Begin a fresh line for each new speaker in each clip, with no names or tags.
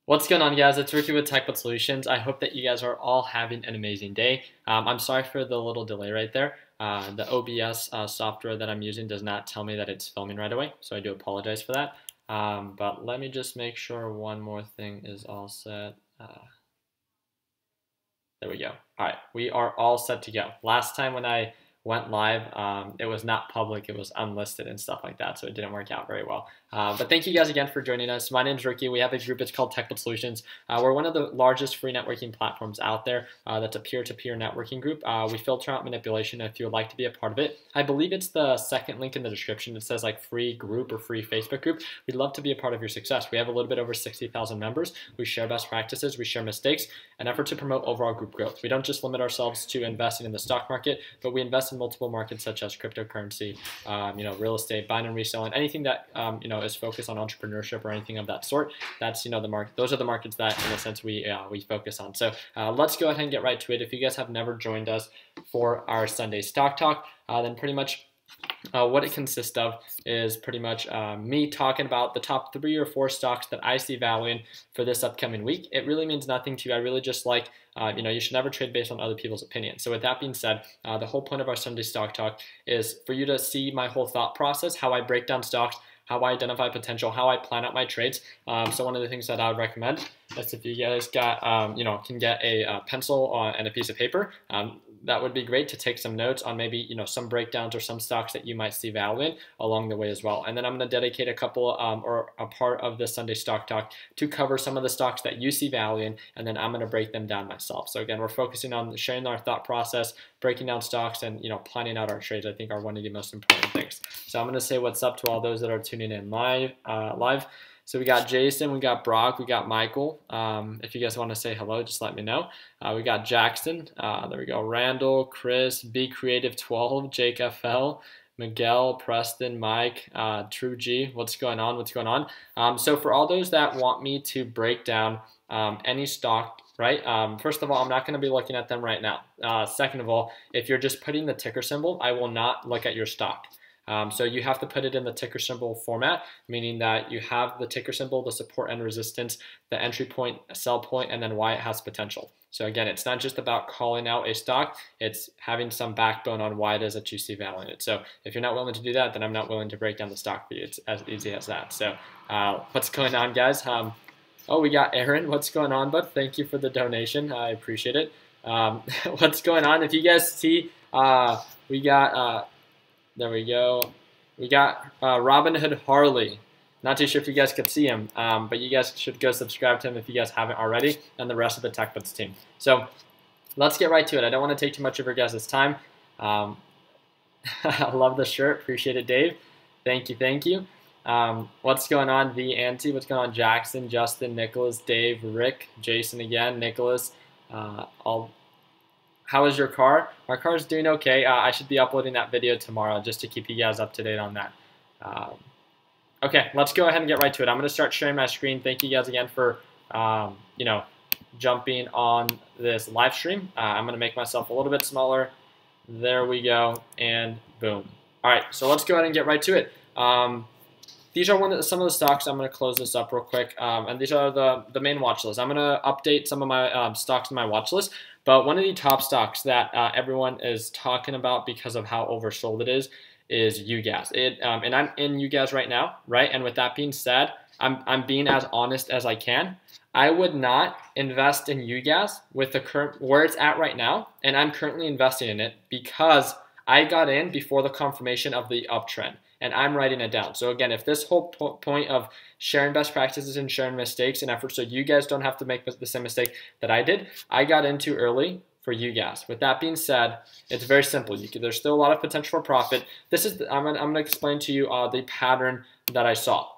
What's going on, guys? It's Ricky with TechBot Solutions. I hope that you guys are all having an amazing day. I'm sorry for the little delay right there. The OBS software that I'm using does not tell me that it's filming right away, so I do apologize for that. But let me just make sure one more thing is all set. There we go. All right, we are all set to go. Last time when I went live, it was not public, it was unlisted and stuff like that, so it didn't work out very well. But thank you guys again for joining us. My name is Ricky. We have a group, it's called TechBot Solutions. We're one of the largest free networking platforms out there. That's a peer-to-peer networking group. We filter out manipulation if you would like to be a part of it. I believe it's the second link in the description. It says like free group or free Facebook group. We'd love to be a part of your success. We have a little bit over 60,000 members. We share best practices, we share mistakes, an effort to promote overall group growth. We don't just limit ourselves to investing in the stock market, but we invest in multiple markets such as cryptocurrency, real estate, buying and reselling, anything that is focused on entrepreneurship or anything of that sort. That's the market. Those are the markets that, in a sense, we focus on. So let's go ahead and get right to it. If you guys have never joined us for our Sunday Stock Talk, then pretty much what it consists of is pretty much me talking about the top 3 or 4 stocks that I see value in for this upcoming week. It really means nothing to you. I really just like, you should never trade based on other people's opinions. So with that being said, the whole point of our Sunday Stock Talk is for you to see my whole thought process, how I break down stocks, how I identify potential, how I plan out my trades. So one of the things that I would recommend is if you guys got, can get a pencil and a piece of paper, that would be great to take some notes on maybe, some breakdowns or some stocks that you might see value in along the way as well. And then I'm going to dedicate a couple or a part of the Sunday Stock Talk to cover some of the stocks that you see value in, and then I'm going to break them down myself. So again, we're focusing on sharing our thought process, breaking down stocks, and planning out our trades. I think are one of the most important things. So I'm going to say what's up to all those that are tuning in live. So we got Jason, we got Brock, we got Michael. If you guys want to say hello, just let me know. We got Jackson, there we go, Randall, Chris, Be Creative 12, Jake FL, Miguel, Preston, Mike, True G. What's going on? What's going on? So for all those that want me to break down any stock, right? First of all, I'm not going to be looking at them right now. Second of all, if you're just putting the ticker symbol, I will not look at your stock. So you have to put it in the ticker symbol format, meaning that you have the ticker symbol, the support and resistance, the entry point, sell point, and then why it has potential. So again, it's not just about calling out a stock, it's having some backbone on why it is that you see value in it. So if you're not willing to do that, then I'm not willing to break down the stock for you. It's as easy as that. So what's going on, guys? Oh, we got Aaron. What's going on, bud? Thank you for the donation. I appreciate it. What's going on? If you guys see, we got... there we go. We got Robinhood Harley. Not too sure if you guys could see him, but you guys should go subscribe to him if you guys haven't already, and the rest of the TechBots team. So let's get right to it. I don't want to take too much of your guys' time. I love the shirt. Appreciate it, Dave. Thank you, thank you. What's going on, V Auntie? What's going on, Jackson, Justin, Nicholas, Dave, Rick, Jason again, Nicholas, how is your car? My car is doing okay. I should be uploading that video tomorrow just to keep you guys up to date on that. Okay, let's go ahead and get right to it. I'm going to start sharing my screen. Thank you guys again for, jumping on this live stream. I'm going to make myself a little bit smaller. There we go, and boom. All right, so let's go ahead and get right to it. These are some of the stocks. I'm going to close this up real quick, and these are the main watch list. I'm going to update some of my stocks in my watch list. But one of the top stocks that everyone is talking about because of how oversold it is UGAS. And I'm in UGAS right now, right? And with that being said, I'm being as honest as I can. I would not invest in UGAS with the current where it's at right now, and I'm currently investing in it because I got in before the confirmation of the uptrend, and I'm writing it down. So again, if this whole point of sharing best practices and sharing mistakes and efforts so you guys don't have to make the same mistake that I did, I got into early for UGAS. With that being said, it's very simple. There's still a lot of potential for profit. I'm gonna explain to you the pattern that I saw.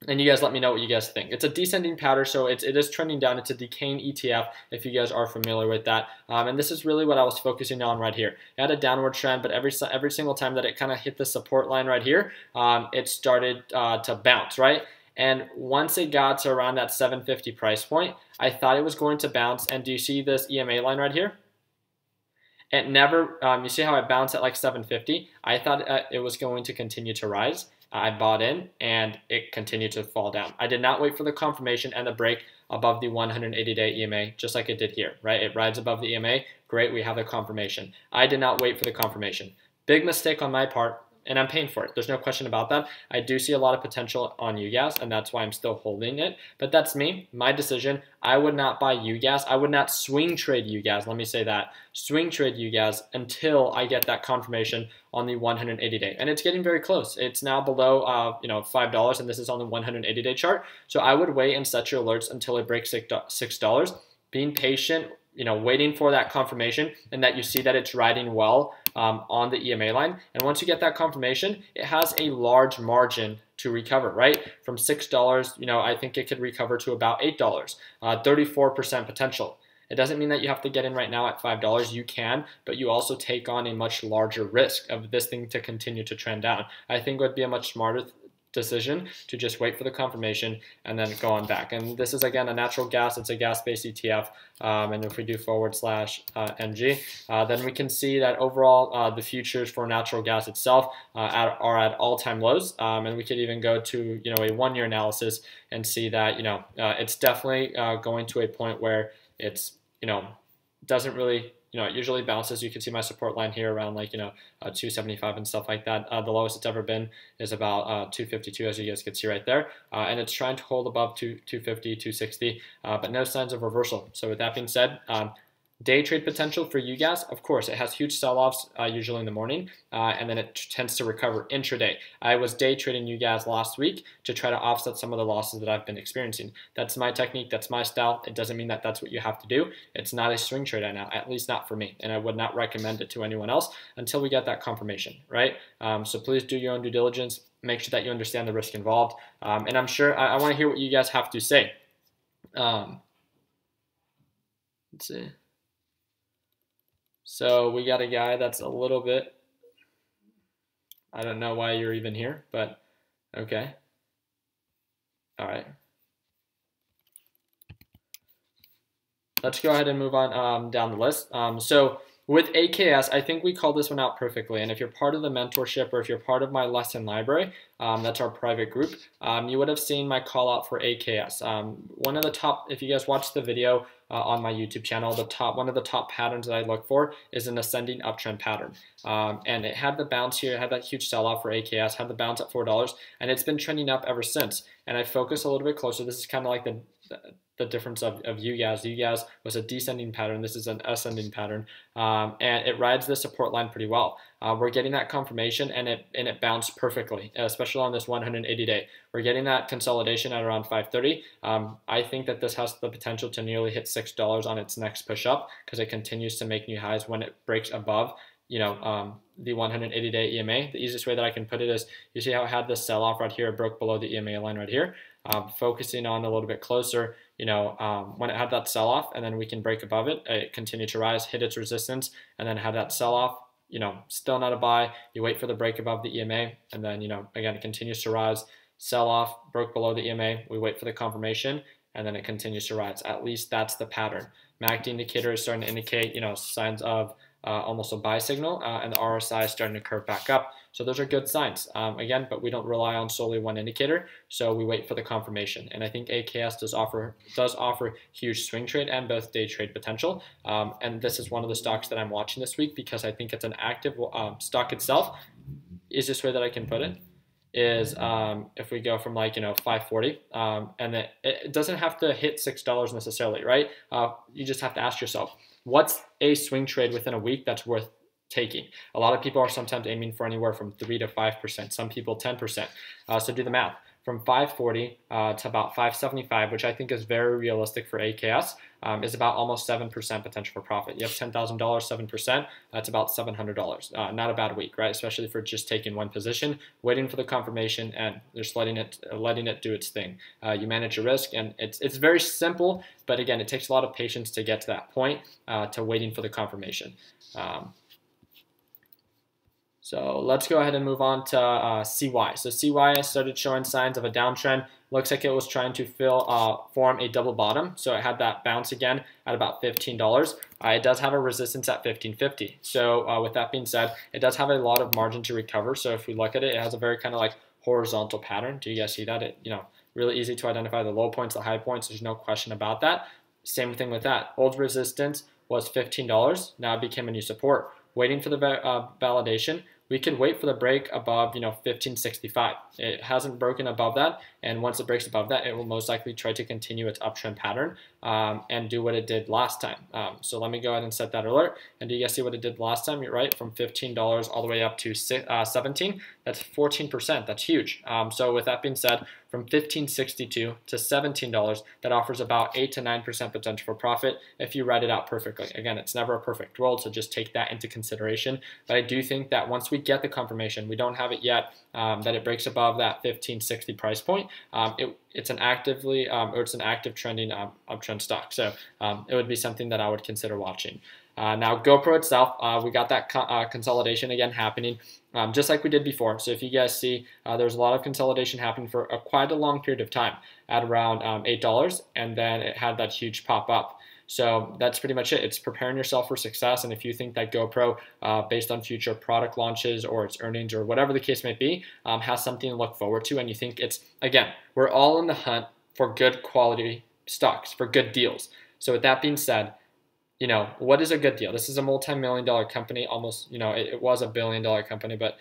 And you guys let me know what you guys think. It's a descending pattern, so it is trending down. It's a decaying ETF, if you guys are familiar with that. And this is really what I was focusing on right here. It had a downward trend, but every single time that it kind of hit the support line right here, it started to bounce, right? And once it got to around that 750 price point, I thought it was going to bounce. And do you see this EMA line right here? It never, you see how it bounced at like 750? I thought it was going to continue to rise. I bought in and it continued to fall down. I did not wait for the confirmation and the break above the 180-day EMA, just like it did here, right? It rides above the EMA. Great, we have the confirmation. I did not wait for the confirmation. Big mistake on my part, and I'm paying for it. There's no question about that. I do see a lot of potential on UGAS, and that's why I'm still holding it. But that's me, my decision. I would not buy UGAS. I would not swing trade UGAS. Let me say that. Swing trade UGAS until I get that confirmation on the 180-day. And it's getting very close. It's now below $5, and this is on the 180-day chart. So I would wait and set your alerts until it breaks $6. Being patient, waiting for that confirmation and that you see that it's riding well on the EMA line. And once you get that confirmation, it has a large margin to recover, right? From $6, I think it could recover to about $8, 34% potential. It doesn't mean that you have to get in right now at $5. You can, but you also take on a much larger risk of this thing to continue to trend down. I think it would be a much smarter decision to just wait for the confirmation and then go on back. And this is, again, a natural gas. It's a gas-based ETF. And if we do /NG, then we can see that overall the futures for natural gas itself are at all-time lows. And we could even go to a one-year analysis and see that it's definitely going to a point where it's doesn't really it usually bounces. You can see my support line here around 275 and stuff like that. The lowest it's ever been is about 252, as you guys can see right there. And it's trying to hold above 250, 260, but no signs of reversal. So with that being said, day trade potential for UGAS, of course, it has huge sell-offs usually in the morning, and then it tends to recover intraday. I was day trading UGAS last week to try to offset some of the losses that I've been experiencing. That's my technique, that's my style. It doesn't mean that that's what you have to do. It's not a swing trade right now, at least not for me, and I would not recommend it to anyone else until we get that confirmation, right? So please do your own due diligence, make sure that you understand the risk involved, and I'm sure I want to hear what you guys have to say. Let's see. So we got a guy that's a little bit, I don't know why you're even here, but okay. All right. Let's go ahead and move on down the list. So with AKS, I think we called this one out perfectly. And if you're part of the mentorship or if you're part of my lesson library, that's our private group, you would have seen my call out for AKS. One of the top, if you guys watched the video on my YouTube channel, one of the top patterns that I look for is an ascending uptrend pattern. And it had the bounce here, it had that huge sell-off for AKS, had the bounce at $4, and it's been trending up ever since. And I focus a little bit closer. This is kind of like the difference of UGAS. UGAS was a descending pattern. This is an ascending pattern, and it rides the support line pretty well. We're getting that confirmation, and it bounced perfectly, especially on this 180-day. We're getting that consolidation at around 530. I think that this has the potential to nearly hit $6 on its next push up because it continues to make new highs when it breaks above the 180-day EMA. The easiest way that I can put it is, you see how it had this sell-off right here, it broke below the EMA line right here. Focusing on a little bit closer, when it had that sell-off, and then we can break above it, it continued to rise, hit its resistance, and then have that sell-off, still not a buy. You wait for the break above the EMA, and then, again, it continues to rise, sell-off, broke below the EMA, we wait for the confirmation, and then it continues to rise. At least that's the pattern. MACD indicator is starting to indicate, signs of almost a buy signal, and the RSI is starting to curve back up. So those are good signs. Again, but we don't rely on solely one indicator, so we wait for the confirmation. And I think AKS does offer huge swing trade and both day trade potential. And this is one of the stocks that I'm watching this week because I think it's an active stock itself. Easiest way that I can put it is if we go from 540, and it doesn't have to hit $6 necessarily, right? You just have to ask yourself, what's a swing trade within a week that's worth taking? A lot of people are sometimes aiming for anywhere from 3 to 5%, some people 10%. So do the math. From 540 to about 575, which I think is very realistic for AKS, is about almost 7% potential for profit. You have $10,000, 7%, that's about $700. Not a bad week, right? Especially for just taking one position, waiting for the confirmation, and just letting it do its thing. You manage your risk, and it's very simple, but again, it takes a lot of patience to get to that point, to waiting for the confirmation. So let's go ahead and move on to CY. So CY started showing signs of a downtrend. Looks like it was trying to form a double bottom. So it had that bounce again at about $15. It does have a resistance at 15.50. So with that being said, it does have a lot of margin to recover. So if we look at it, it has a very kind of like horizontal pattern. Do you guys see that? It, really easy to identify the low points, the high points. There's no question about that. Same thing with that. Old resistance was $15. Now it became a new support. Waiting for the validation. We could wait for the break above, 1565. It hasn't broken above that, and once it breaks above that, it will most likely try to continue its uptrend pattern and do what it did last time. So let me go ahead and set that alert. And do you guys see what it did last time? You're right, from $15 all the way up to 17. That's 14%. That's huge. So with that being said, from $15.62 to $17, that offers about 8 to 9% potential for profit if you write it out perfectly. Again, it's never a perfect world, so just take that into consideration. But I do think that once we get the confirmation, we don't have it yet, that it breaks above that $15.60 price point, it's an active trending uptrend stock. So it would be something that I would consider watching. Now GoPro itself, we got that consolidation again happening, just like we did before. So if you guys see, there's a lot of consolidation happening for quite a long period of time at around $8, and then it had that huge pop up. So that's pretty much it. It's preparing yourself for success. And if you think that GoPro, based on future product launches or its earnings or whatever the case may be, has something to look forward to, and you think it's, again, we're all in the hunt for good quality stocks, for good deals. So with that being said, what is a good deal? This is a multi-million-dollar company, almost, it was a billion-dollar company, but,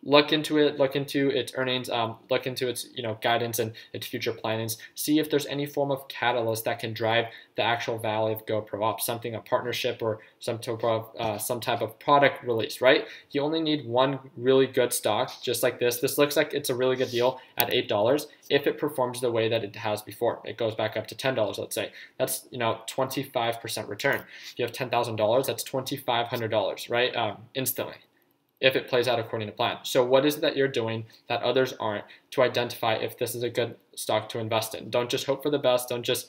look into it, look into its earnings, look into its, guidance and its future plannings. See if there's any form of catalyst that can drive the actual value of GoPro up, something, a partnership or some type of product release, right? You only need one really good stock, just like this. This looks like it's a really good deal at $8 if it performs the way that it has before. It goes back up to $10, let's say. That's, 25% return. If you have $10,000, that's $2,500, right? Instantly, if it plays out according to plan. So what is it that you're doing that others aren't to identify if this is a good stock to invest in? Don't just hope for the best. Don't just,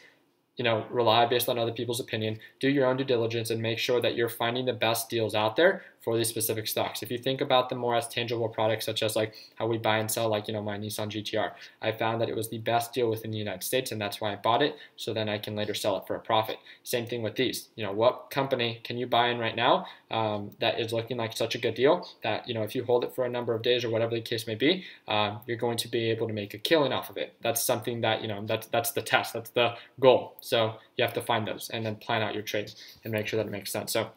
rely based on other people's opinion. Do your own due diligence and make sure that you're finding the best deals out there for these specific stocks. If you think about them more as tangible products, such as like how we buy and sell, like, my Nissan GTR, I found that it was the best deal within the United States, and that's why I bought it, so then I can later sell it for a profit. Same thing with these. What company can you buy in right now that is looking like such a good deal that, if you hold it for a number of days or whatever the case may be, you're going to be able to make a killing off of it. That's something that, that's the test, that's the goal. So you have to find those and then plan out your trades and make sure that it makes sense. So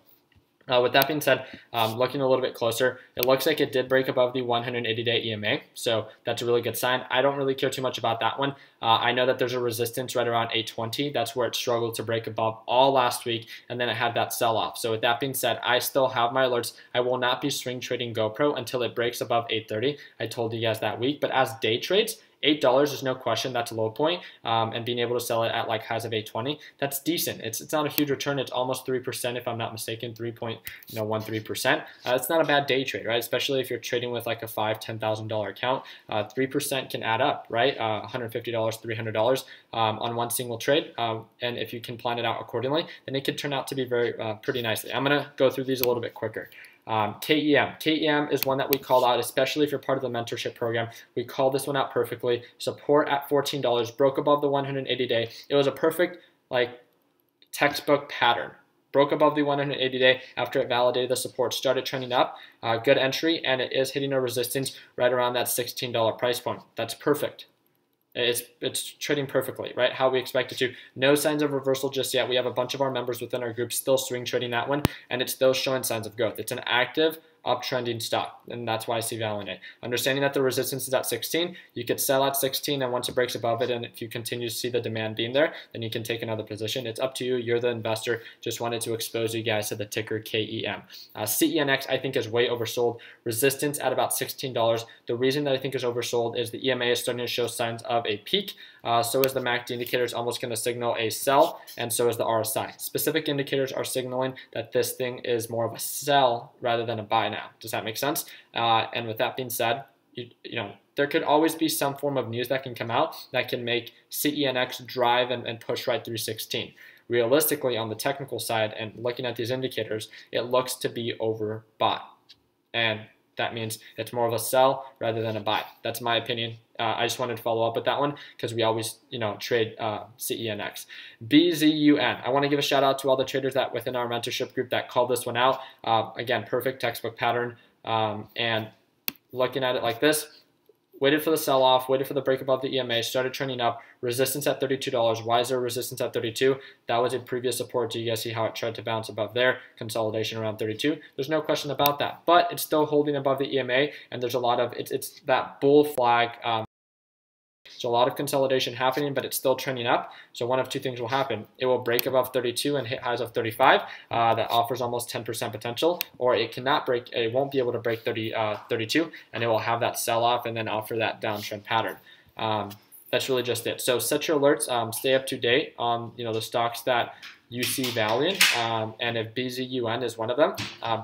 with that being said, looking a little bit closer, it looks like it did break above the 180-day EMA, so that's a really good sign. I don't really care too much about that one. I know that there's a resistance right around 820. That's where it struggled to break above all last week, and then it had that sell-off. So with that being said, I still have my alerts. I will not be swing trading GoPro until it breaks above 830. I told you guys that week, but as day trades, $8 is no question, that's a low point, and being able to sell it at like highs of 820, that's decent. It's not a huge return. It's almost 3% if I'm not mistaken, 3.13%. It's not a bad day trade, right? Especially if you're trading with like a $5,000, $10,000 account, 3% can add up, right? $150, $300 on one single trade, and if you can plan it out accordingly, then it could turn out to be very pretty nicely. I'm gonna go through these a little bit quicker. KEM. KEM is one that we called out, especially if you're part of the mentorship program. We called this one out perfectly. Support at $14, broke above the 180-day. It was a perfect, textbook pattern. Broke above the 180-day after it validated the support, started trending up. Good entry, and it is hitting a resistance right around that $16 price point. That's perfect. It's trading perfectly, right? How we expect it to. No signs of reversal just yet. We have a bunch of our members within our group still swing trading that one, and it's still showing signs of growth. It's an active, uptrending stock, and that's why I see value in it. Understanding that the resistance is at 16, you could sell at 16, and once it breaks above it, and if you continue to see the demand being there, then you can take another position. It's up to you. You're the investor. Just wanted to expose you guys to the ticker KEM. CENX, I think, is way oversold. Resistance at about $16. The reason that I think is oversold is the EMA is starting to show signs of a peak. So is the MACD indicator, is almost going to signal a sell, and so is the RSI. Specific indicators are signaling that this thing is more of a sell rather than a buy now. Does that make sense? And with that being said, there could always be some form of news that can come out that can make CENX drive and push right through 16. Realistically, on the technical side and looking at these indicators, it looks to be overbought. and that means it's more of a sell rather than a buy. That's my opinion. I just wanted to follow up with that one because we always, trade CENX. BZUN. I want to give a shout out to all the traders that within our mentorship group that called this one out. Again, perfect textbook pattern. And looking at it like this, waited for the sell-off, waited for the break above the EMA, started trending up, resistance at $32. Why is there resistance at 32? That was a previous support. Do you guys see how it tried to bounce above there? Consolidation around 32. There's no question about that, but it's still holding above the EMA, and there's a lot of, it's that bull flag. So a lot of consolidation happening, but it's still trending up. So one of two things will happen. It will break above 32 and hit highs of 35. That offers almost 10% potential, or it cannot break, it won't be able to break 32, and it will have that sell-off and then offer that downtrend pattern. That's really just it. So set your alerts, stay up to date on the stocks that you see value in, and if BZUN is one of them,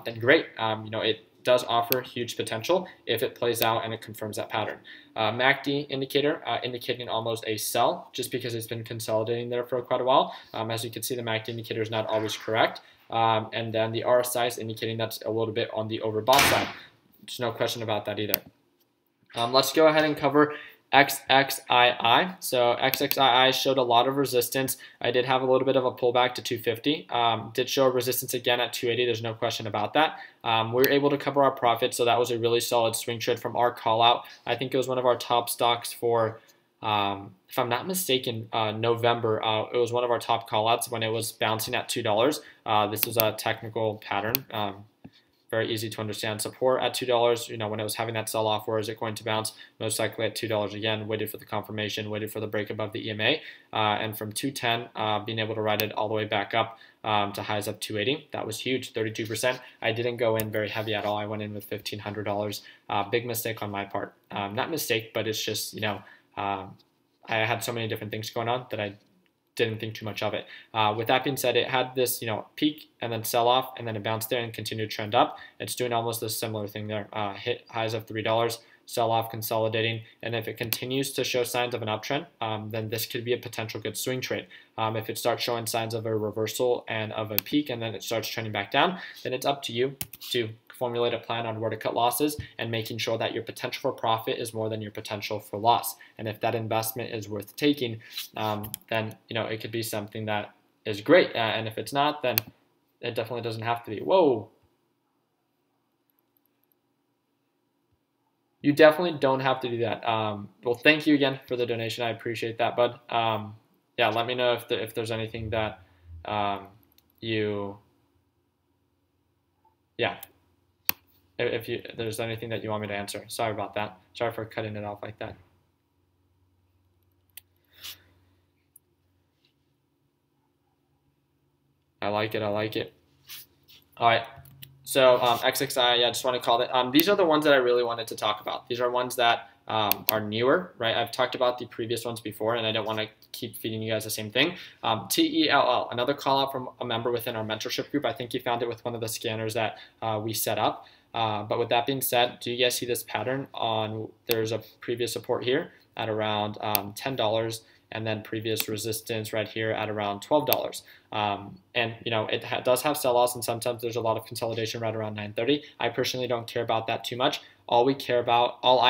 then great. It does offer huge potential if it plays out and it confirms that pattern. MACD indicator indicating almost a sell just because it's been consolidating there for quite a while. As you can see, the MACD indicator is not always correct. And then the RSI is indicating that's a little bit on the overbought side. There's no question about that either. Let's go ahead and cover XXII. So XXII showed a lot of resistance. I did have a little bit of a pullback to 250. Did show a resistance again at 280. There's no question about that. We were able to cover our profit, so that was a really solid swing trade from our call out. I think it was one of our top stocks for, if I'm not mistaken, November. It was one of our top call outs when it was bouncing at $2. This was a technical pattern. Very easy to understand. Support at $2, when it was having that sell-off, where is it going to bounce? Most likely at $2 again. Waited for the confirmation, waited for the break above the EMA, and from 210, being able to ride it all the way back up to highs of 280. That was huge, 32%. I didn't go in very heavy at all. I went in with $1,500. Big mistake on my part. Not mistake, but it's just, I had so many different things going on that I didn't think too much of it. With that being said, it had this, peak and then sell off, and then it bounced there and continued to trend up. It's doing almost a similar thing there. Hit highs of $3, sell off, consolidating, and if it continues to show signs of an uptrend, then this could be a potential good swing trade. If it starts showing signs of a reversal and of a peak, and then it starts trending back down, then it's up to you to formulate a plan on where to cut losses and making sure that your potential for profit is more than your potential for loss. And if that investment is worth taking, then it could be something that is great. And if it's not, then it definitely doesn't have to be. Whoa. You definitely don't have to do that. Well, thank you again for the donation. I appreciate that, bud. Yeah, let me know if there's anything that if there's anything that you want me to answer. Sorry about that. Sorry for cutting it off like that. I like it. All right. So XXI, I just want to call it. These are the ones that I really wanted to talk about. These are ones that are newer, right? I've talked about the previous ones before, and I don't want to keep feeding you guys the same thing. TELL, another call out from a member within our mentorship group. I think he found it with one of the scanners that we set up. But with that being said, do you guys see this pattern there's a previous support here at around $10, and then previous resistance right here at around $12. And it does have sell-offs, and sometimes there's a lot of consolidation right around 930. I personally don't care about that too much. All I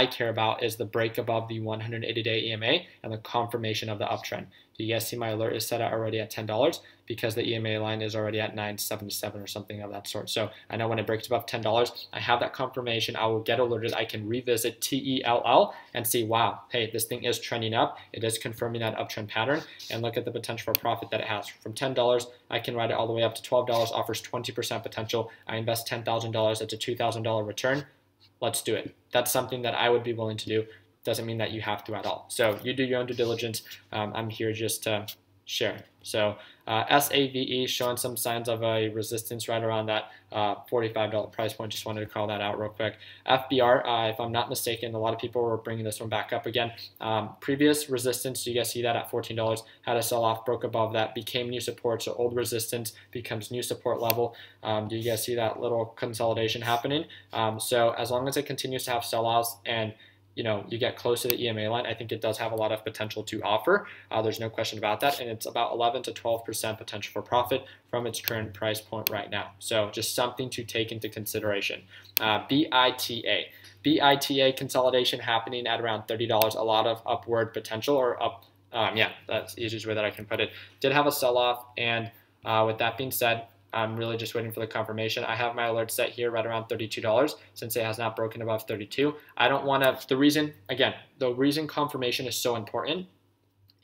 care about is the break above the 180-day EMA and the confirmation of the uptrend. Do you guys see my alert is set already at $10 because the EMA line is already at 977 or something of that sort. So I know when it breaks above $10, I have that confirmation. I will get alerted. I can revisit TELL and see, wow, hey, this thing is trending up. It is confirming that uptrend pattern, and look at the potential for profit that it has. From $10, I can ride it all the way up to $12, offers 20% potential. I invest $10,000, that's a $2,000 return. Let's do it. That's something that I would be willing to do. Doesn't mean that you have to at all. So you do your own due diligence. I'm here just to share. So SAVE showing some signs of a resistance right around that $45 price point. Just wanted to call that out real quick. FBR, if I'm not mistaken, a lot of people were bringing this one back up again. Previous resistance, you guys see that at $14, had a sell-off, broke above that, became new support. So old resistance becomes new support level. Do you guys see that little consolidation happening? So as long as it continues to have sell-offs and you get close to the EMA line, I think it does have a lot of potential to offer. There's no question about that. And it's about 11 to 12% potential for profit from its current price point right now. So just something to take into consideration. BITA. BITA consolidation happening at around $30. A lot of upward potential, or up. Yeah, that's the easiest way that I can put it. Did have a sell-off, and with that being said, I'm really just waiting for the confirmation. I have my alert set here right around $32 since it has not broken above 32. I don't want to, the reason confirmation is so important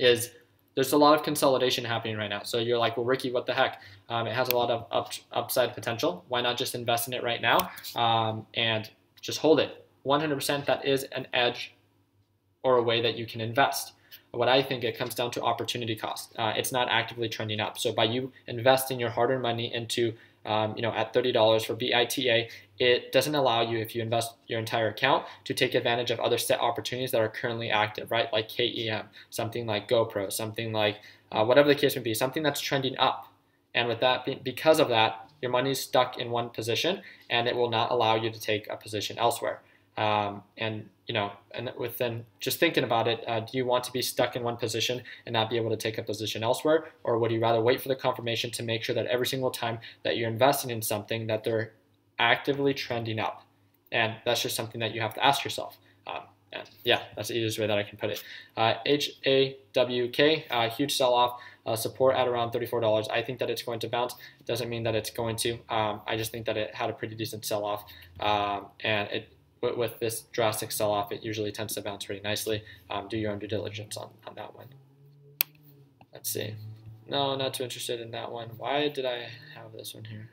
is there's a lot of consolidation happening right now. So you're like, well, Ricky, what the heck? It has a lot of upside potential. Why not just invest in it right now and just hold it? 100% that is an edge or a way that you can invest. What I think, it comes down to opportunity cost. It's not actively trending up. So by you investing your hard-earned money into, at $30 for BITA, it doesn't allow you, if you invest your entire account, to take advantage of other set opportunities that are currently active, right? Like KEM, something like GoPro, something like whatever the case may be, something that's trending up. And with that, because of that, your money is stuck in one position, and it will not allow you to take a position elsewhere. And within just thinking about it, do you want to be stuck in one position and not be able to take a position elsewhere? Or would you rather wait for the confirmation to make sure that every single time that you're investing in something that they're actively trending up? And that's just something that you have to ask yourself. And yeah, that's the easiest way that I can put it. HAWK, huge sell-off, support at around $34. I think that it's going to bounce. It doesn't mean that it's going to. I just think that it had a pretty decent sell-off, and with this drastic sell-off, it usually tends to bounce pretty nicely. Do your own due diligence on that one. Let's see. No, not too interested in that one. Why did I have this one here?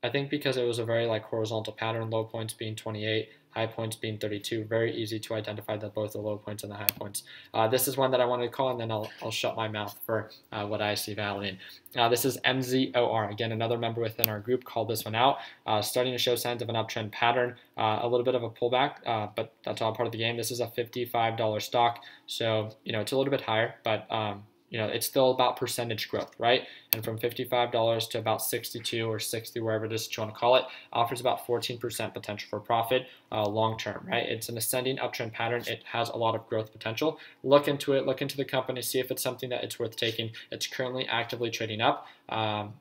I think because it was a very horizontal pattern, low points being 28, high points being 32. Very easy to identify that both the low points and the high points. This is one that I wanted to call, and then I'll shut my mouth for what I see value in. This is MZOR. Again, another member within our group called this one out. Starting to show signs of an uptrend pattern. A little bit of a pullback, but that's all part of the game. This is a $55 stock, so it's a little bit higher, but it's still about percentage growth, right? And from $55 to about 62 or 60, wherever it is that you want to call it, offers about 14% potential for profit long term, right? It's an ascending uptrend pattern. It has a lot of growth potential. Look into it, look into the company, see if it's something that it's worth taking. It's currently actively trading up, and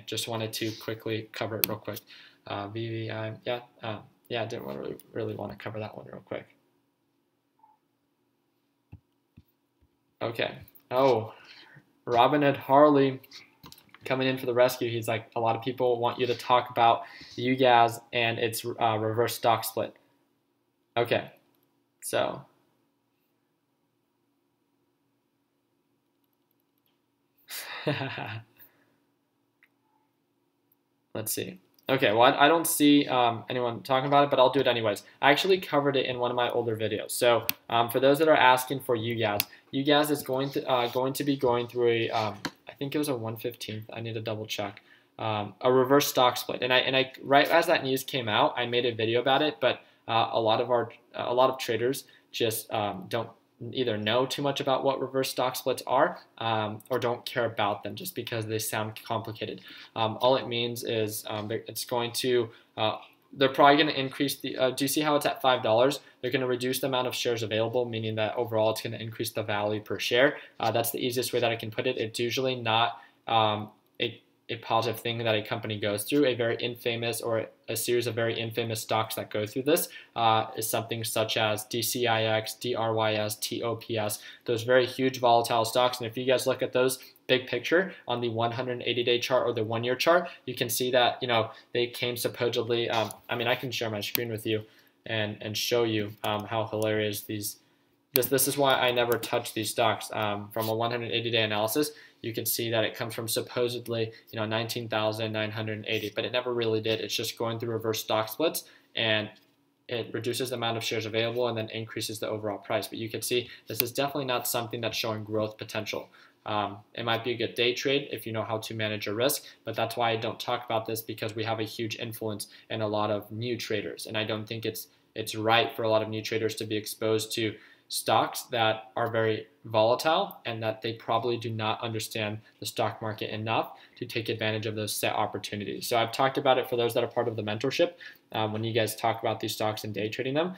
just wanted to quickly cover it real quick. VVI, I didn't really want to cover that one real quick. Okay. Oh, Robinhood Harley coming in for the rescue. He's like, a lot of people want you to talk about UGAS and its reverse stock split. Okay, so let's see. Okay, well, I don't see anyone talking about it, but I'll do it anyways. I actually covered it in one of my older videos. So for those that are asking for UGAS, UGAS is going to be going through a, I think it was a 1/15th. I need to double check. A reverse stock split, and I right as that news came out, I made a video about it. But a lot of traders just don't either know too much about what reverse stock splits are or don't care about them just because they sound complicated. All it means is it's going to they're probably going to increase the do you see how it's at $5? They're going to reduce the amount of shares available, meaning that overall it's going to increase the value per share. That's the easiest way that I can put it. It's usually not a positive thing that a company goes through. A very infamous, or a series of very infamous stocks that go through this is something such as DCIX, DRYS, TOPS, those very huge volatile stocks. And if you guys look at those big picture on the 180-day chart or the 1-year chart, you can see that they came supposedly. I mean, I can share my screen with you and show you how hilarious these. This is why I never touch these stocks. From a 180-day analysis, you can see that it comes from supposedly 19,980, but it never really did. It's just going through reverse stock splits, and it reduces the amount of shares available and then increases the overall price. But you can see this is definitely not something that's showing growth potential. It might be a good day trade if you know how to manage your risk, but that's why I don't talk about this, because we have a huge influence in a lot of new traders, and I don't think it's right for a lot of new traders to be exposed to stocks that are very volatile and that they probably do not understand the stock market enough to take advantage of those set opportunities. So I've talked about it for those that are part of the mentorship. When you guys talk about these stocks and day trading them,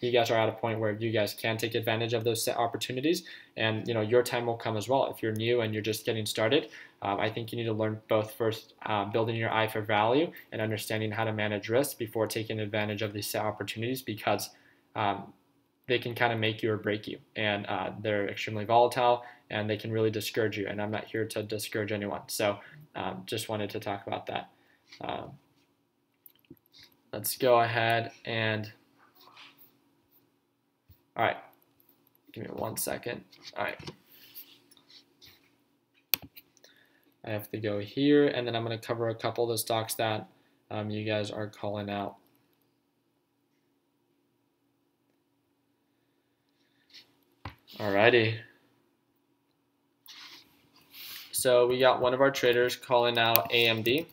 you guys are at a point where you guys can take advantage of those set opportunities, and your time will come as well. If you're new and you're just getting started, I think you need to learn both first, building your eye for value and understanding how to manage risk before taking advantage of these set opportunities, because they can kind of make you or break you, and they're extremely volatile and they can really discourage you, and I'm not here to discourage anyone. So just wanted to talk about that. Let's go ahead and, all right, give me 1 second. All right, I have to go here, and then I'm going to cover a couple of the stocks that you guys are calling out. Alrighty. So we got one of our traders calling out AMD.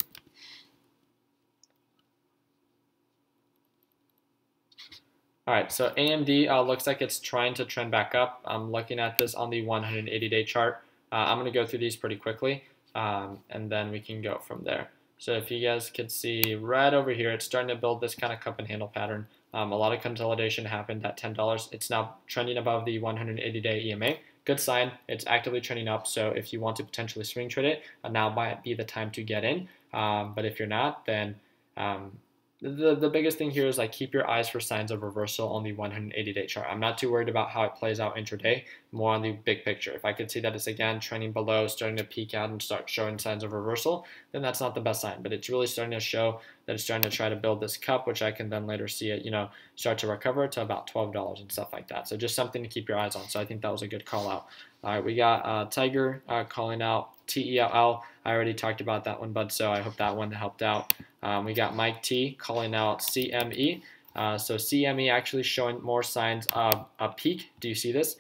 All right, so AMD looks like it's trying to trend back up. I'm looking at this on the 180-day chart. I'm going to go through these pretty quickly, and then we can go from there. So if you guys could see right over here, it's starting to build this kind of cup and handle pattern. A lot of consolidation happened at $10. It's now trending above the 180-day EMA. Good sign. It's actively trending up. So if you want to potentially swing trade it, now might be the time to get in. But if you're not, then the biggest thing here is like keep your eyes for signs of reversal on the 180-day chart. I'm not too worried about how it plays out intraday, more on the big picture. If I could see that it's again trending below, starting to peak out and start showing signs of reversal, then that's not the best sign. But it's really starting to show that it's starting to try to build this cup, which I can then later see it, start to recover to about $12 and stuff like that. So just something to keep your eyes on. So I think that was a good call out. All right, we got Tiger calling out TELL. I already talked about that one, bud, so I hope that one helped out. We got Mike T calling out CME. So CME actually showing more signs of a peak. Do you see this?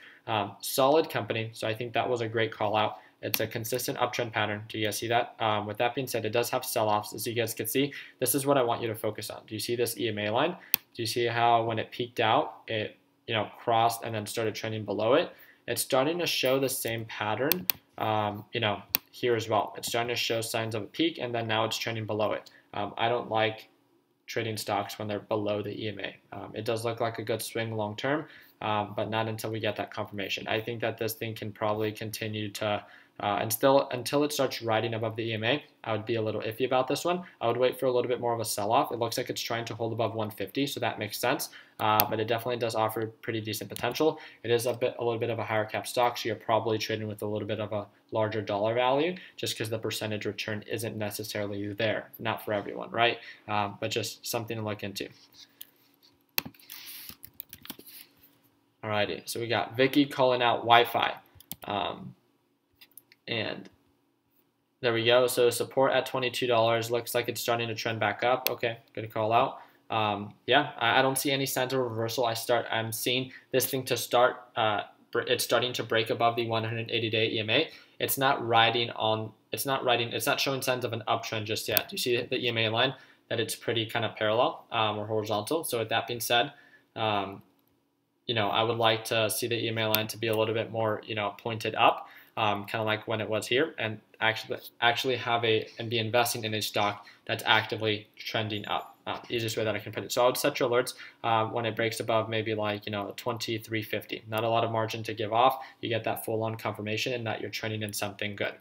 Solid company. So I think that was a great call out. It's a consistent uptrend pattern. Do you guys see that? With that being said, it does have sell-offs, as you guys can see. This is what I want you to focus on. Do you see this EMA line? Do you see how when it peaked out, it crossed and then started trending below it? It's starting to show the same pattern, here as well. It's starting to show signs of a peak, and then now it's trending below it. I don't like trading stocks when they're below the EMA. It does look like a good swing long term, but not until we get that confirmation. I think that this thing can probably continue to, until it starts riding above the EMA, I would be a little iffy about this one. I would wait for a little bit more of a sell-off. It looks like it's trying to hold above 150, so that makes sense. But it definitely does offer pretty decent potential. It is a little bit of a higher cap stock, so you're probably trading with a little bit of a larger dollar value, just because the percentage return isn't necessarily there. Not for everyone, right? But just something to look into. Alrighty, so we got Vicky calling out Wi-Fi. And there we go. So support at $22. Looks like it's starting to trend back up. Okay, good call out. Yeah, I don't see any signs of reversal. I'm seeing this thing to start. It's starting to break above the 180-day EMA. It's not showing signs of an uptrend just yet. Do you see the EMA line? That it's pretty kind of parallel or horizontal. So with that being said, I would like to see the EMA line to be a little bit more, pointed up. Kind of like when it was here, and actually have and be investing in a stock that's actively trending up. Easiest way that I can put it. So I would set your alerts when it breaks above maybe like 23.50. Not a lot of margin to give off. You get that full-on confirmation and that you're trending in something good.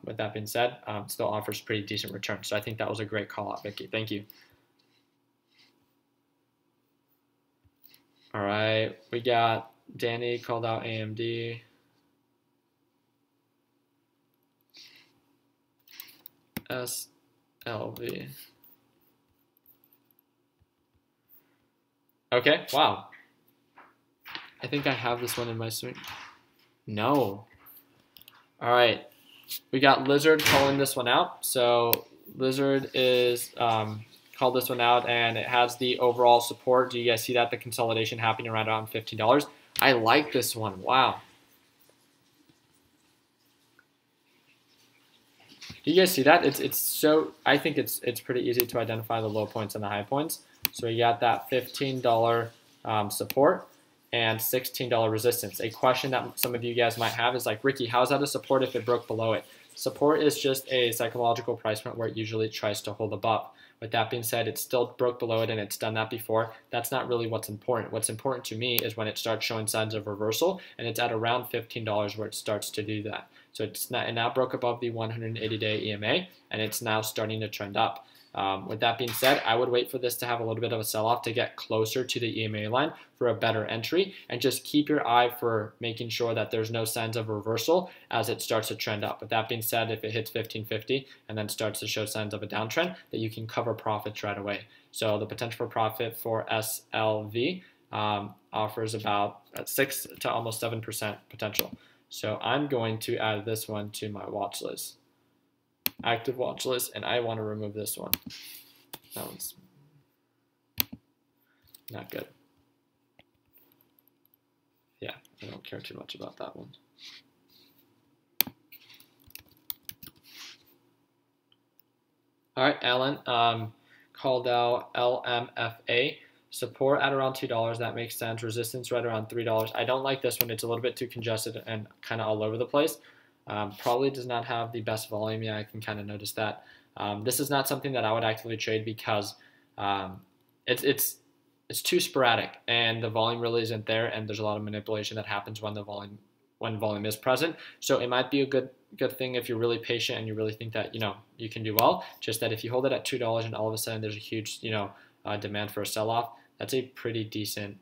With that being said, still offers pretty decent returns. So I think that was a great call out, Vicky. Thank you. All right, we got Danny called out AMD. SLV. Okay, wow. I think I have this one in my swing. No. All right, we got Lizard calling this one out. So Lizard is called this one out, and it has the overall support. Do you guys see that? The consolidation happening around $15. I like this one. Wow. Do you guys see that? I think it's pretty easy to identify the low points and the high points. So we got that $15 support, and $16 resistance. A question that some of you guys might have is like, Ricky, how is that a support if it broke below it? Support is just a psychological price point where it usually tries to hold above. With that being said, it still broke below it and it's done that before. That's not really what's important. What's important to me is when it starts showing signs of reversal and it's at around $15 where it starts to do that. So it now broke above the 180-day EMA and it's now starting to trend up. With that being said, I would wait for this to have a little bit of a sell-off to get closer to the EMA line for a better entry, and just keep your eye for making sure that there's no signs of reversal as it starts to trend up. With that being said, if it hits 1550 and then starts to show signs of a downtrend, that you can cover profits right away. So the potential for profit for SLV offers about 6 to almost 7% potential. So I'm going to add this one to my watch list. Active watch list, and I want to remove this one. That one's not good. Yeah, I don't care too much about that one. All right, Alan called out LMFA. Support at around $2, that makes sense. Resistance right around $3. I don't like this one. It's a little bit too congested and kind of all over the place. Probably does not have the best volume. Yeah, I can kind of notice that. This is not something that I would actively trade because it's too sporadic and the volume really isn't there, and there's a lot of manipulation that happens when volume is present. So it might be a good thing if you're really patient and you really think that you can do well. Just that if you hold it at $2 and all of a sudden there's a huge demand for a sell-off, that's a pretty decent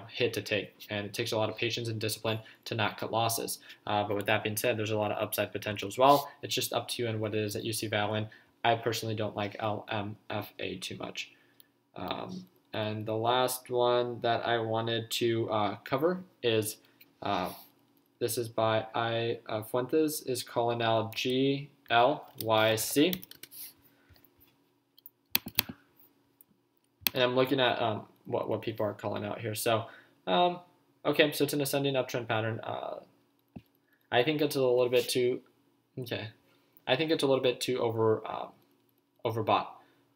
hit to take, and it takes a lot of patience and discipline to not cut losses. But with that being said, there's a lot of upside potential as well. It's just up to you and what it is that you see value in. I personally don't like LMFA too much. And the last one that I wanted to cover is this is by Fuentes, is calling out GLYC. And I'm looking at what people are calling out here. So, okay, so it's an ascending uptrend pattern. I think it's a little bit too, I think it's a little bit too overbought.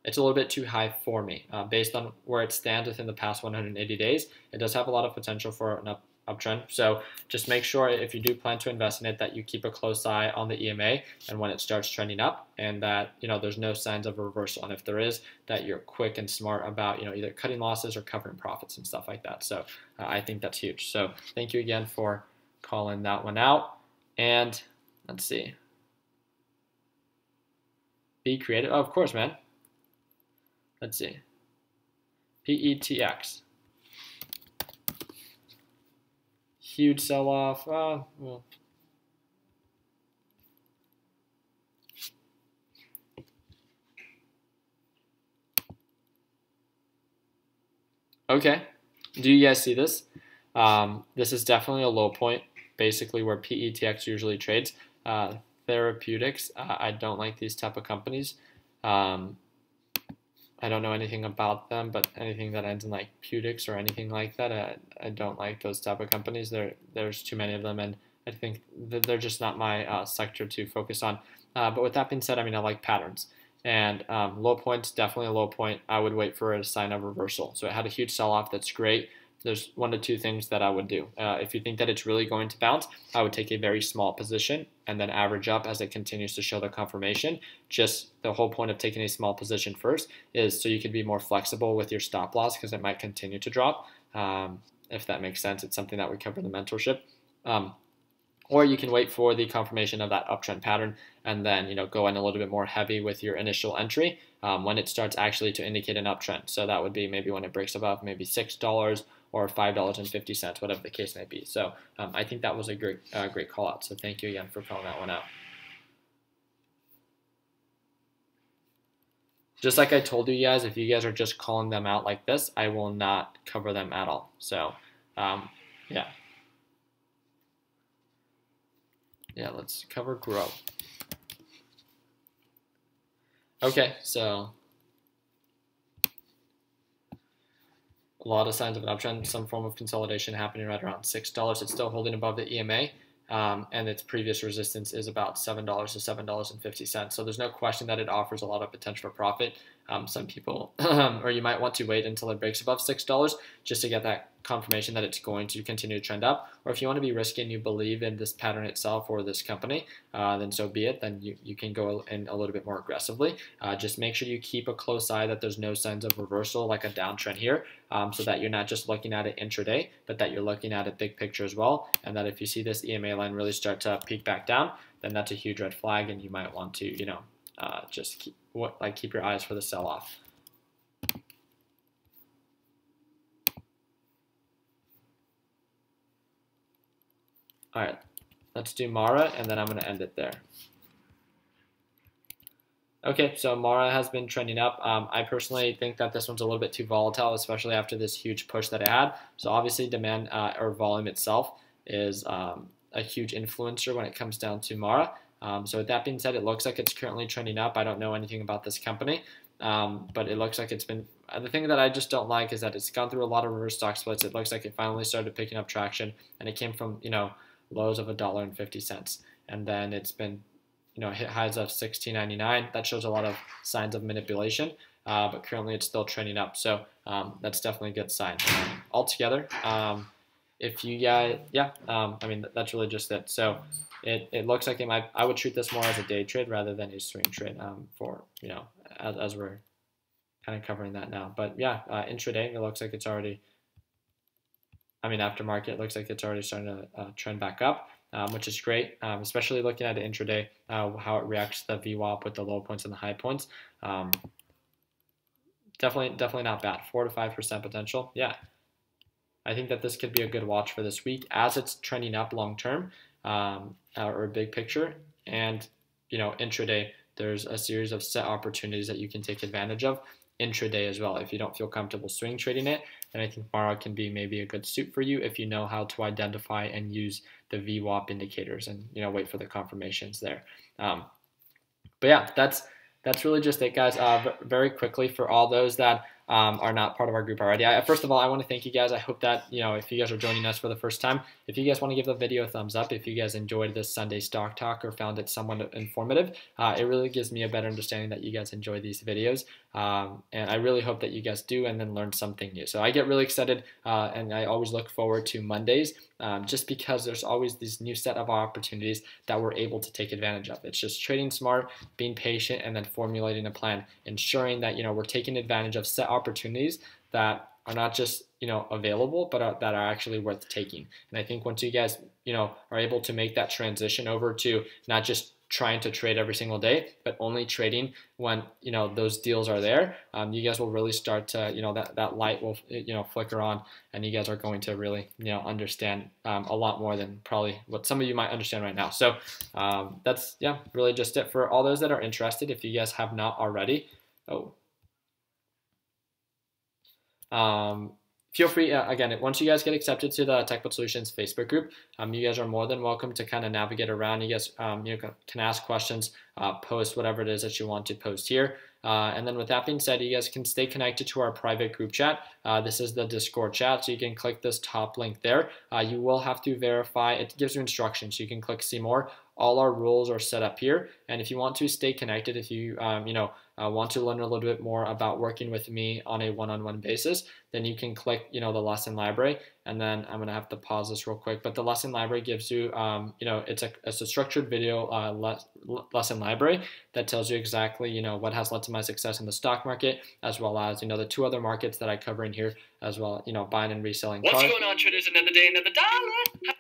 It's a little bit too high for me. Based on where it stands within the past 180 days, it does have a lot of potential for an uptrend. So just make sure if you do plan to invest in it that you keep a close eye on the EMA and when it starts trending up, and that there's no signs of reversal, and if there is, that you're quick and smart about either cutting losses or covering profits and stuff like that. So I think that's huge. So thank you again for calling that one out. And let's see, be creative. Oh, of course, man. Let's see, PETX. Huge sell-off. Well. Okay, do you guys see this? This is definitely a low point, basically where PETX usually trades. Therapeutics, I don't like these type of companies. I don't know anything about them, but anything that ends in like Putix or anything like that, I don't like those type of companies. There's too many of them, and I think they're just not my sector to focus on. But with that being said, I like patterns. And low point's definitely a low point. I would wait for a sign of reversal. So it had a huge sell-off. That's great. There's 1 to 2 things that I would do. If you think that it's really going to bounce, I would take a very small position and then average up as it continues to show the confirmation. Just the whole point of taking a small position first is so you can be more flexible with your stop loss, because it might continue to drop. If that makes sense, it's something that we cover in the mentorship. Or you can wait for the confirmation of that uptrend pattern and then go in a little bit more heavy with your initial entry when it starts actually to indicate an uptrend. So that would be maybe when it breaks above maybe $6 or $5.50, whatever the case may be. So I think that was a great call out. So thank you again for calling that one out. Just like I told you guys, if you guys are just calling them out like this, I will not cover them at all. So yeah. Yeah, let's cover grow. Okay, so a lot of signs of an uptrend, some form of consolidation happening right around $6. It's still holding above the EMA, and its previous resistance is about $7 to $7.50. So there's no question that it offers a lot of potential for profit. Some people, or you might want to wait until it breaks above $6 just to get that confirmation that it's going to continue to trend up, or if you want to be risky and you believe in this pattern itself or this company, then so be it. Then you can go in a little bit more aggressively. Just make sure you keep a close eye that there's no signs of reversal like a downtrend here, so that you're not just looking at it intraday, but that you're looking at it big picture as well, and that if you see this EMA line really start to peak back down, then that's a huge red flag, and you might want to, just keep your eyes for the sell-off. All right, let's do Mara, and then I'm going to end it there. Okay, so Mara has been trending up. I personally think that this one's a little bit too volatile, especially after this huge push that it had. So obviously demand or volume itself is a huge influencer when it comes down to Mara. So with that being said, it looks like it's currently trending up. I don't know anything about this company, but it looks like it's been, the thing that I just don't like is that it's gone through a lot of reverse stock splits. It looks like it finally started picking up traction, and it came from, lows of $1.50, and then it's been, hit highs of $16.99. That shows a lot of signs of manipulation, but currently it's still trending up. So that's definitely a good sign. Altogether, if you guys, I mean, that's really just it. So it looks like I would treat this more as a day trade rather than a swing trade, for, as we're kind of covering that now. But yeah, intraday, it looks like it's already, aftermarket, it looks like it's already starting to trend back up, which is great, especially looking at it intraday, how it reacts to the VWAP with the low points and the high points. Definitely not bad. 4 to 5% potential. Yeah, I think that this could be a good watch for this week as it's trending up long term, or big picture. And intraday, there's a series of set opportunities that you can take advantage of intraday as well. If you don't feel comfortable swing trading it, then I think Mara can be maybe a good suit for you if you know how to identify and use the VWAP indicators and wait for the confirmations there. But yeah, that's really just it, guys. Very quickly, for all those that are not part of our group already, first of all, I want to thank you guys. I hope that if you guys are joining us for the first time, if you guys want to give the video a thumbs up, if you guys enjoyed this Sunday stock talk or found it somewhat informative, it really gives me a better understanding that you guys enjoy these videos, and I really hope that you guys do and then learn something new. So I get really excited, and I always look forward to Mondays, just because there's always these new set of opportunities that we're able to take advantage of. It's just trading smart, being patient, and then formulating a plan, ensuring that we're taking advantage of set opportunities that are not just available, but that are actually worth taking. And I think once you guys are able to make that transition over to not just trying to trade every single day, but only trading when those deals are there, you guys will really start to that light will flicker on, and you guys are going to really understand a lot more than probably what some of you might understand right now. So that's really just it for all those that are interested. If you guys have not already, feel free, again, once you guys get accepted to the TechBuild Solutions Facebook group, you guys are more than welcome to kind of navigate around. You guys can ask questions, post whatever it is that you want to post here. And then with that being said, you guys can stay connected to our private group chat. This is the Discord chat, so you can click this top link there. You will have to verify. It gives you instructions, so you can click see more. All our rules are set up here, and if you want to stay connected, if you want to learn a little bit more about working with me on a one-on-one basis, then you can click the lesson library, and then I'm gonna have to pause this real quick. But the lesson library gives you it's a structured video lesson library that tells you exactly what has led to my success in the stock market, as well as the 2 other markets that I cover in here as well, buying and reselling cars.
What's going on, traders? Another day, another dollar.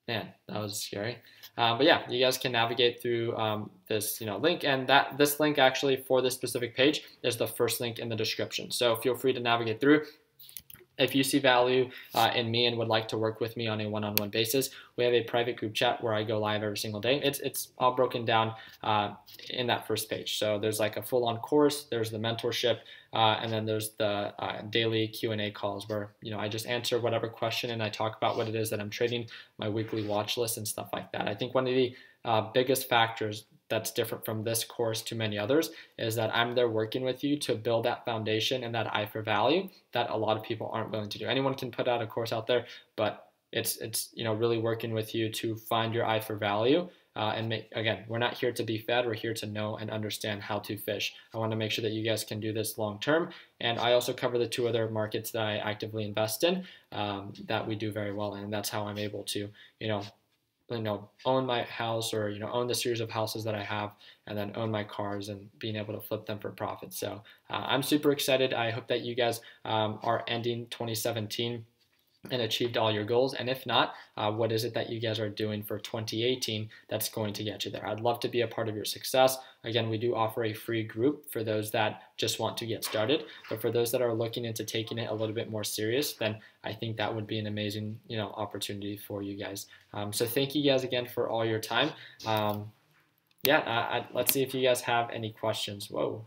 Man, that was scary. But yeah, you guys can navigate through this link, and this link actually for this specific page is the first link in the description. So feel free to navigate through. If you see value in me and would like to work with me on a one-on-one basis, we have a private group chat where I go live every single day. It's all broken down in that first page. So there's like a full-on course, there's the mentorship, and then there's the daily Q&A calls where I just answer whatever question and I talk about what it is that I'm trading, my weekly watch list and stuff like that. I think one of the biggest factors that's different from this course to many others is that I'm there working with you to build that foundation and that eye for value that a lot of people aren't willing to do. Anyone can put out a course out there, but it's really working with you to find your eye for value again, we're not here to be fed. We're here to know and understand how to fish. I want to make sure that you guys can do this long term. And I also cover the 2 other markets that I actively invest in that we do very well in. And that's how I'm able to, own my house, or own the series of houses that I have, and then own my cars and being able to flip them for profit. So I'm super excited. I hope that you guys are ending 2017 and achieved all your goals. And if not, what is it that you guys are doing for 2018 that's going to get you there? I'd love to be a part of your success. Again, we do offer a free group for those that just want to get started. But for those that are looking into taking it a little bit more serious, then I think that would be an amazing, opportunity for you guys. So thank you guys again for all your time. Let's see if you guys have any questions. Whoa.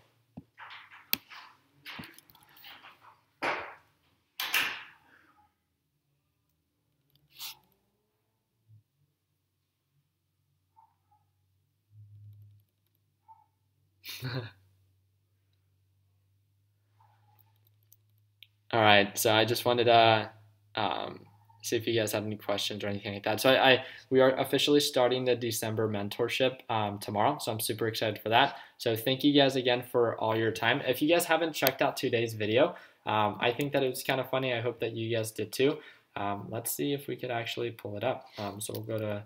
All right, so I just wanted to see if you guys have any questions or anything like that. So we are officially starting the December mentorship tomorrow, so I'm super excited for that. So thank you guys again for all your time. If you guys haven't checked out today's video, I think that it was kind of funny. I hope that you guys did too. Let's see if we could actually pull it up. So we'll go to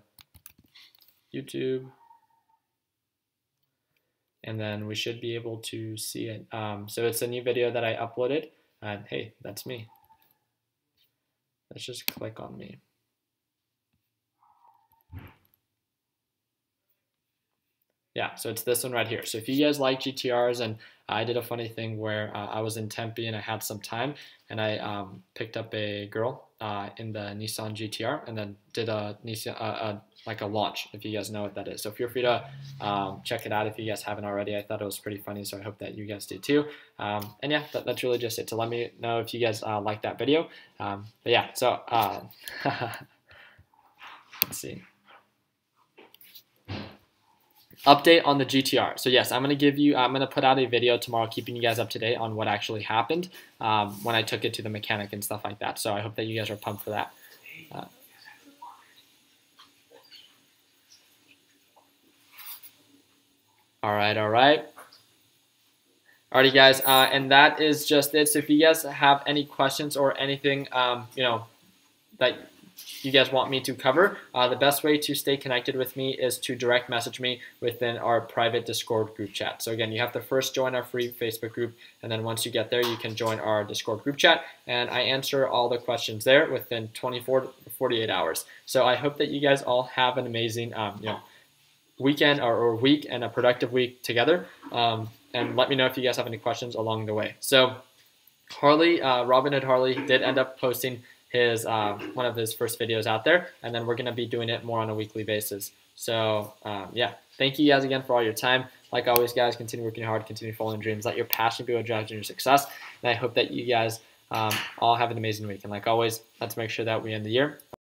YouTube, and then we should be able to see it. So it's a new video that I uploaded, and hey, that's me. Let's just click on me. Yeah, so it's this one right here. So if you guys like GTRs, and I did a funny thing where I was in Tempe and I had some time, and I picked up a girl in the Nissan GTR, and then did a Nissan like a launch, if you guys know what that is. So feel free to check it out if you guys haven't already. I thought it was pretty funny, so I hope that you guys did too. And yeah, that's really just it. So let me know if you guys like that video. But yeah, so let's see. Update on the GTR. So yes, I'm going to put out a video tomorrow keeping you guys up to date on what actually happened when I took it to the mechanic and stuff like that. So I hope that you guys are pumped for that. All right. Alrighty guys, and that is just it. So if you guys have any questions or anything, that you guys want me to cover, the best way to stay connected with me is to direct message me within our private Discord group chat. So again, you have to first join our free Facebook group, and then once you get there, you can join our Discord group chat, and I answer all the questions there within 24 to 48 hours. So I hope that you guys all have an amazing weekend or week, and a productive week together. And let me know if you guys have any questions along the way. So Harley, Robinhood Harley did end up posting his one of his first videos out there, and then we're going to be doing it more on a weekly basis. So yeah, thank you guys again for all your time. Like always, guys, continue working hard, continue following dreams, let your passion be what drives your success, and I hope that you guys all have an amazing week. And like always, let's make sure that we end the year